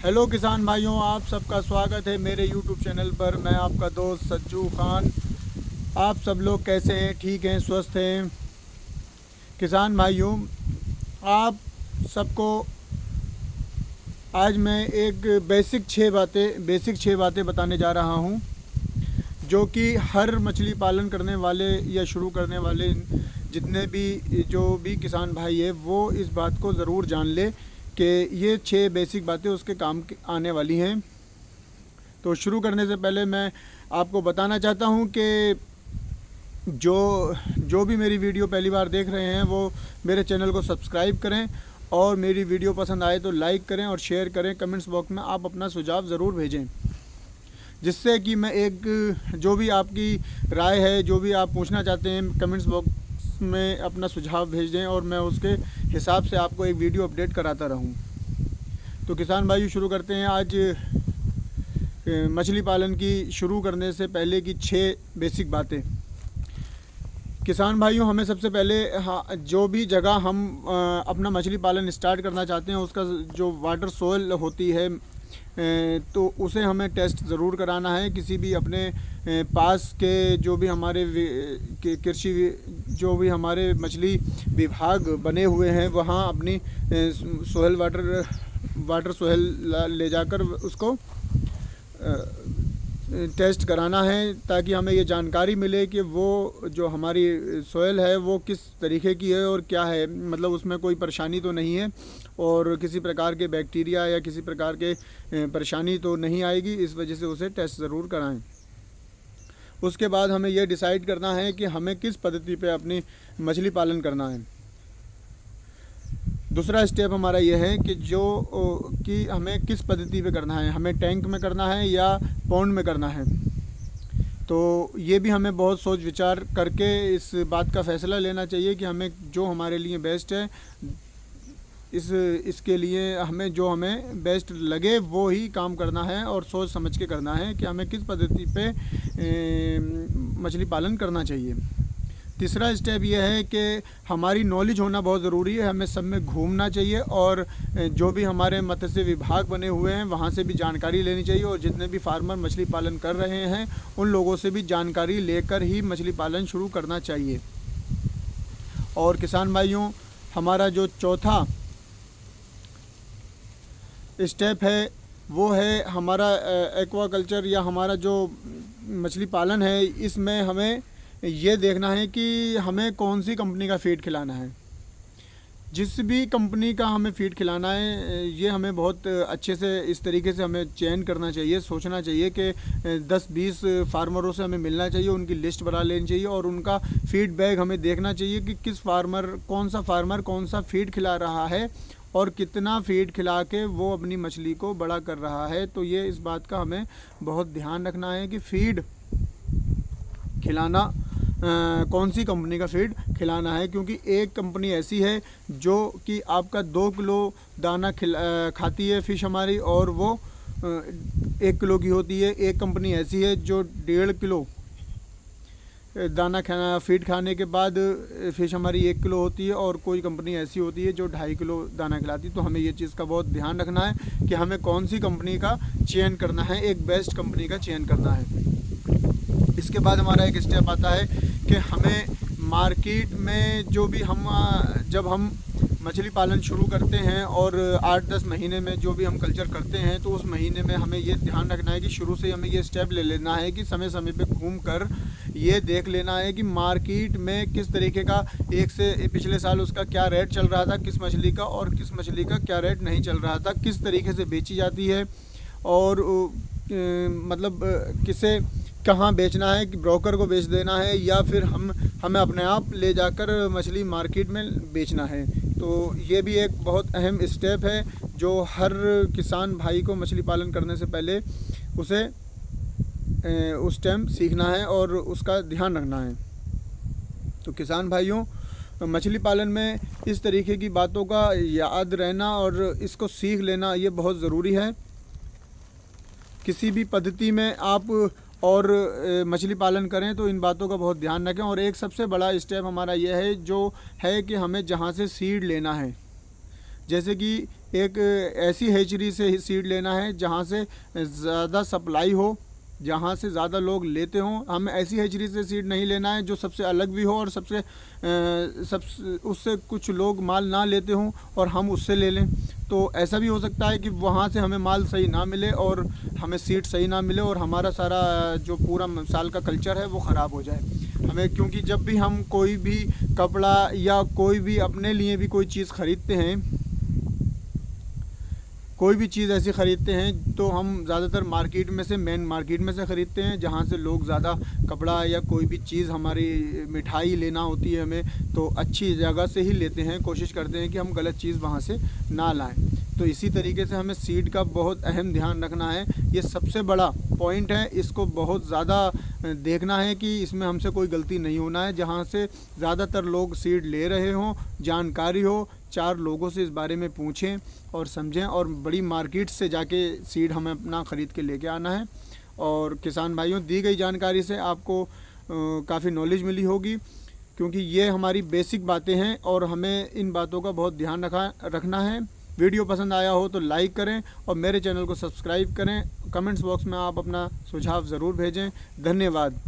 Hello किसान भाइयों, आप सबका स्वागत है मेरे यूट्यूब चैनल पर। मैं आपका दोस्त सज्जू खान। आप सब लोग कैसे हैं? ठीक हैं, स्वस्थ हैं? किसान भाइयों, आप सबको आज मैं एक बेसिक छः बातें बताने जा रहा हूं, जो कि हर मछली पालन करने वाले या शुरू करने वाले जितने भी जो भी किसान भाई है वो इस बात को ज़रूर जान ले कि ये 6 बेसिक बातें उसके काम आने वाली हैं। तो शुरू करने से पहले मैं आपको बताना चाहता हूं कि जो जो भी मेरी वीडियो पहली बार देख रहे हैं वो मेरे चैनल को सब्सक्राइब करें, और मेरी वीडियो पसंद आए तो लाइक करें और शेयर करें। कमेंट्स बॉक्स में आप अपना सुझाव ज़रूर भेजें, जिससे कि मैं जो भी आपकी राय है, जो भी आप पूछना चाहते हैं, कमेंट्स बॉक्स में अपना सुझाव भेज दें और मैं उसके हिसाब से आपको एक वीडियो अपडेट कराता रहूं। तो किसान भाई, शुरू करते हैं आज मछली पालन की शुरू करने से पहले की 6 बेसिक बातें। किसान भाइयों, हमें सबसे पहले जो भी जगह हम अपना मछली पालन स्टार्ट करना चाहते हैं उसका जो वाटर सोइल होती है तो उसे हमें टेस्ट ज़रूर कराना है। किसी भी अपने पास के जो भी हमारे कृषि जो भी हमारे मछली विभाग बने हुए हैं वहाँ अपनी सोइल वाटर सोइल ले जाकर उसको टेस्ट कराना है, ताकि हमें ये जानकारी मिले कि वो जो हमारी सोइल है वो किस तरीके की है और क्या है, मतलब उसमें कोई परेशानी तो नहीं है और किसी प्रकार के बैक्टीरिया या किसी प्रकार के परेशानी तो नहीं आएगी। इस वजह से उसे टेस्ट ज़रूर कराएं। उसके बाद हमें यह डिसाइड करना है कि हमें किस पद्धति पे अपनी मछली पालन करना है। दूसरा स्टेप हमारा यह है कि हमें किस पद्धति पे करना है, हमें टैंक में करना है या पॉन्ड में करना है। तो ये भी हमें बहुत सोच विचार करके इस बात का फ़ैसला लेना चाहिए कि हमें जो हमारे लिए बेस्ट है, इसके लिए हमें बेस्ट लगे वो ही काम करना है और सोच समझ के करना है कि हमें किस पद्धति पे मछली पालन करना चाहिए। तीसरा स्टेप यह है कि हमारी नॉलेज होना बहुत ज़रूरी है। हमें सब में घूमना चाहिए और जो भी हमारे मत्स्य विभाग बने हुए हैं वहाँ से भी जानकारी लेनी चाहिए, और जितने भी फार्मर मछली पालन कर रहे हैं उन लोगों से भी जानकारी लेकर ही मछली पालन शुरू करना चाहिए। और किसान भाइयों, हमारा जो चौथा स्टेप है वो है हमारा एक्वाकल्चर या हमारा जो मछली पालन है। इसमें हमें ये देखना है कि हमें कौन सी कंपनी का फीड खिलाना है। जिस भी कंपनी का हमें फीड खिलाना है ये हमें बहुत अच्छे से इस तरीके से हमें चयन करना चाहिए। सोचना चाहिए कि 10-20 फार्मरों से हमें मिलना चाहिए, उनकी लिस्ट बना लेनी चाहिए और उनका फीडबैक हमें देखना चाहिए कि कौन सा फार्मर कौन सा फीड खिला रहा है और कितना फीड खिला के वो अपनी मछली को बड़ा कर रहा है। तो ये इस बात का हमें बहुत ध्यान रखना है कि फीड खिलाना कौन सी कंपनी का फीड खिलाना है, क्योंकि एक कंपनी ऐसी है जो कि आपका 2 किलो दाना खाती है फ़िश हमारी, और वो 1 किलो की होती है। एक कंपनी ऐसी है जो 1.5 किलो फीड खाने के बाद फ़िश हमारी 1 किलो होती है, और कोई कंपनी ऐसी होती है जो 2.5 किलो दाना खिलाती है। तो हमें ये चीज़ का बहुत ध्यान रखना है कि हमें कौन सी कंपनी का चयन करना है, एक बेस्ट कंपनी का चयन करना है। इसके बाद हमारा एक स्टेप आता है कि हमें मार्केट में जब हम मछली पालन शुरू करते हैं और 8-10 महीने में जो भी हम कल्चर करते हैं, तो उस महीने में हमें ये ध्यान रखना है कि शुरू से हमें ये स्टेप ले लेना है कि समय समय पे घूम कर ये देख लेना है कि मार्केट में किस तरीके का पिछले साल उसका क्या रेट चल रहा था किस मछली का, और किस मछली का क्या रेट नहीं चल रहा था, किस तरीके से बेची जाती है, और मतलब किसे कहाँ बेचना है, कि ब्रोकर को बेच देना है या फिर हमें अपने आप ले जाकर मछली मार्केट में बेचना है। तो ये भी एक बहुत अहम स्टेप है जो हर किसान भाई को मछली पालन करने से पहले उसे उस टाइम सीखना है और उसका ध्यान रखना है। तो किसान भाइयों, मछली पालन में इस तरीके की बातों का याद रहना और इसको सीख लेना ये बहुत ज़रूरी है। किसी भी पद्धति में आप और मछली पालन करें तो इन बातों का बहुत ध्यान रखें। और एक सबसे बड़ा स्टेप हमारा यह है जो है कि हमें जहाँ से सीड लेना है, जैसे कि एक ऐसी हैचरी से सीड लेना है जहाँ से ज़्यादा सप्लाई हो, जहाँ से ज़्यादा लोग लेते हों। हमें ऐसी हैचरी से सीड नहीं लेना है जो सबसे अलग भी हो और उससे कुछ लोग माल ना लेते हों और हम उससे ले लें। तो ऐसा भी हो सकता है कि वहाँ से हमें माल सही ना मिले और हमें सीड सही ना मिले और हमारा सारा जो पूरा साल का कल्चर है वो ख़राब हो जाए हमें। क्योंकि जब भी हम कोई भी कपड़ा या कोई भी अपने लिए भी कोई चीज़ ख़रीदते हैं, कोई भी चीज़ ऐसी ख़रीदते हैं तो हम ज़्यादातर मार्केट में से, मेन मार्केट में से ख़रीदते हैं जहाँ से लोग ज़्यादा कपड़ा या कोई भी चीज़, हमारी मिठाई लेना होती है हमें, तो अच्छी जगह से ही लेते हैं। कोशिश करते हैं कि हम गलत चीज़ वहाँ से ना लाएं। तो इसी तरीके से हमें सीड का बहुत अहम ध्यान रखना है। ये सबसे बड़ा पॉइंट है, इसको बहुत ज़्यादा देखना है कि इसमें हमसे कोई गलती नहीं होना है। जहाँ से ज़्यादातर लोग सीड ले रहे हों, जानकारी हो, 4 लोगों से इस बारे में पूछें और समझें और बड़ी मार्केट से जाके सीड हमें अपना ख़रीद के लेके आना है। और किसान भाइयों, दी गई जानकारी से आपको काफ़ी नॉलेज मिली होगी, क्योंकि ये हमारी बेसिक बातें हैं और हमें इन बातों का बहुत ध्यान रखना है। वीडियो पसंद आया हो तो लाइक करें और मेरे चैनल को सब्सक्राइब करें। कमेंट्स बॉक्स में आप अपना सुझाव ज़रूर भेजें। धन्यवाद।